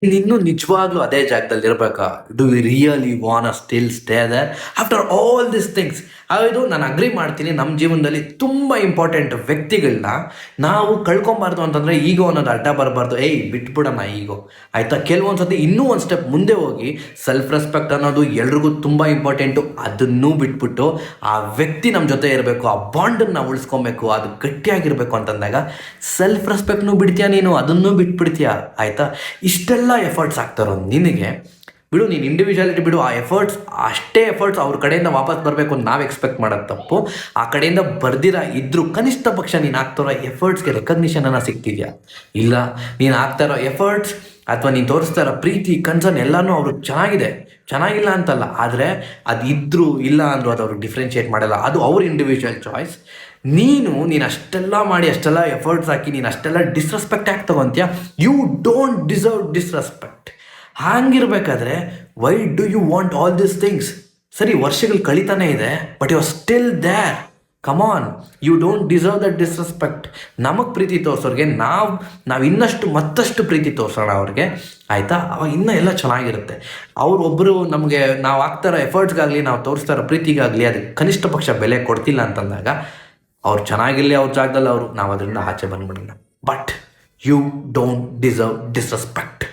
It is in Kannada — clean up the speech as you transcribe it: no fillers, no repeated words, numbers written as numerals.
ನೀನಿನ್ನೂ ನಿಜವಾಗ್ಲೂ ಅದೇ ಜಾಗದಲ್ಲಿ ಇರ್ಬೇಕಾ? Do you really want still stay there after all this things? ಅದು ನಾನು ಅಗ್ರಿ ಮಾಡ್ತೀನಿ. ನಮ್ಮ ಜೀವನದಲ್ಲಿ ತುಂಬ ಇಂಪಾರ್ಟೆಂಟ್ ವ್ಯಕ್ತಿಗಳನ್ನ ನಾವು ಕಳ್ಕೊಬಾರ್ದು ಅಂತಂದರೆ ಈಗೋ ಅನ್ನೋದು ಅಡ್ಡ ಬರಬಾರ್ದು. ಏಯ್ ಬಿಟ್ಬಿಡೋಣ ಈಗೋ, ಆಯಿತಾ? ಕೆಲವೊಂದು ಸತಿ ಇನ್ನೂ ಒಂದು ಸ್ಟೆಪ್ ಮುಂದೆ ಹೋಗಿ ಸೆಲ್ಫ್ ರೆಸ್ಪೆಕ್ಟ್ ಅನ್ನೋದು ಎಲ್ರಿಗೂ ತುಂಬ ಇಂಪಾರ್ಟೆಂಟು. ಅದನ್ನೂ ಬಿಟ್ಬಿಟ್ಟು ಆ ವ್ಯಕ್ತಿ ನಮ್ಮ ಜೊತೆ ಇರಬೇಕು, ಆ ಬಾಂಡನ್ನು ನಾವು ಉಳಿಸ್ಕೊಬೇಕು, ಅದು ಗಟ್ಟಿಯಾಗಿರಬೇಕು ಅಂತಂದಾಗ ಸೆಲ್ಫ್ ರೆಸ್ಪೆಕ್ಟ್ನೂ ಬಿಡ್ತೀಯ ನೀನು, ಅದನ್ನೂ ಬಿಟ್ಬಿಡ್ತೀಯ, ಆಯಿತಾ? ಇಷ್ಟೆಲ್ಲ ಎಫರ್ಟ್ಸ್ ಆಗ್ತಾರೋ ನಿನಗೆ, ಬಿಡು, ನೀನು ಇಂಡಿವಿಜುವಾಲಿಟಿ ಬಿಡು, ಆ ಎಫರ್ಟ್ಸ್ ಅಷ್ಟೇ ಎಫರ್ಟ್ಸ್ ಅವ್ರ ಕಡೆಯಿಂದ ವಾಪಸ್ ಬರಬೇಕು ಅಂತ ನಾವು ಎಕ್ಸ್ಪೆಕ್ಟ್ ಮಾಡೋದು ತಪ್ಪು. ಆ ಕಡೆಯಿಂದ ಬರ್ದಿರ ಇದ್ದರೂ ಕನಿಷ್ಠ ಪಕ್ಷ ನೀನು ಆಗ್ತಾರೋ ಎಫರ್ಟ್ಸ್ಗೆ ರೆಕಗ್ನಿಷನನ್ನು ಸಿಗ್ತಿದ್ಯಾ? ಇಲ್ಲ, ನೀನು ಆಗ್ತಾ ಇರೋ ಎಫರ್ಟ್ಸ್ ಅಥವಾ ನೀನು ತೋರಿಸ್ತಾ ಇರೋ ಪ್ರೀತಿ, ಕನ್ಸರ್ನ್ ಎಲ್ಲನೂ ಅವ್ರಿಗೆ ಚೆನ್ನಾಗಿದೆ, ಚೆನ್ನಾಗಿಲ್ಲ ಅಂತಲ್ಲ, ಆದರೆ ಅದು ಇದ್ದರೂ ಇಲ್ಲ ಅಂದರೂ ಅದು ಅವ್ರಿಗೆ ಡಿಫ್ರೆನ್ಷಿಯೇಟ್ ಮಾಡಲ್ಲ. ಅದು ಅವ್ರ ಇಂಡಿವಿಜುವಲ್ ಚಾಯ್ಸ್. ನೀನು ಅಷ್ಟೆಲ್ಲ ಮಾಡಿ, ಅಷ್ಟೆಲ್ಲ ಎಫರ್ಟ್ಸ್ ಹಾಕಿ, ನೀನು ಅಷ್ಟೆಲ್ಲ ಡಿಸ್ರೆಸ್ಪೆಕ್ಟ್ ಆಗಿ ತಗೊಂತೀಯ. You don't deserve disrespect. ಹಾಗಿರ್ಬೇಕಾದ್ರೆ why do you want all this things? ಸರಿ, ವರ್ಷಗಳು ಕಳೀತಾನೆ ಇದೆ, but you are still there. Come on, you don't deserve that disrespect. ನಮಗೆ ಪ್ರೀತಿ ತೋರಿಸೋರಿಗೆ ನಾವು ಇನ್ನಷ್ಟು ಮತ್ತಷ್ಟು ಪ್ರೀತಿ ತೋರಿಸೋಣ ಅವ್ರಿಗೆ, ಆಯಿತಾ? ಅವಾಗ ಇನ್ನೂ ಎಲ್ಲ ಚೆನ್ನಾಗಿರುತ್ತೆ. ಅವರೊಬ್ಬರು ನಮಗೆ ನಾವು ಆಗ್ತಾರೋ ಎಫರ್ಟ್ಸ್ಗಾಗಲಿ, ನಾವು ತೋರಿಸ್ತಾ ಇರೋ ಪ್ರೀತಿಗಾಗಲಿ ಅದಕ್ಕೆ ಕನಿಷ್ಠ ಪಕ್ಷ ಬೆಲೆ ಕೊಡ್ತಿಲ್ಲ ಅಂತಂದಾಗ ಅವ್ರು ಚೆನ್ನಾಗಿರಲಿ ಅವ್ರ ಜಾಗದಲ್ಲಿ, ನಾವು ಅದರಿಂದ ಆಚೆ ಬಂದ್ಬಿಡೋಣ. But you don't deserve disrespect.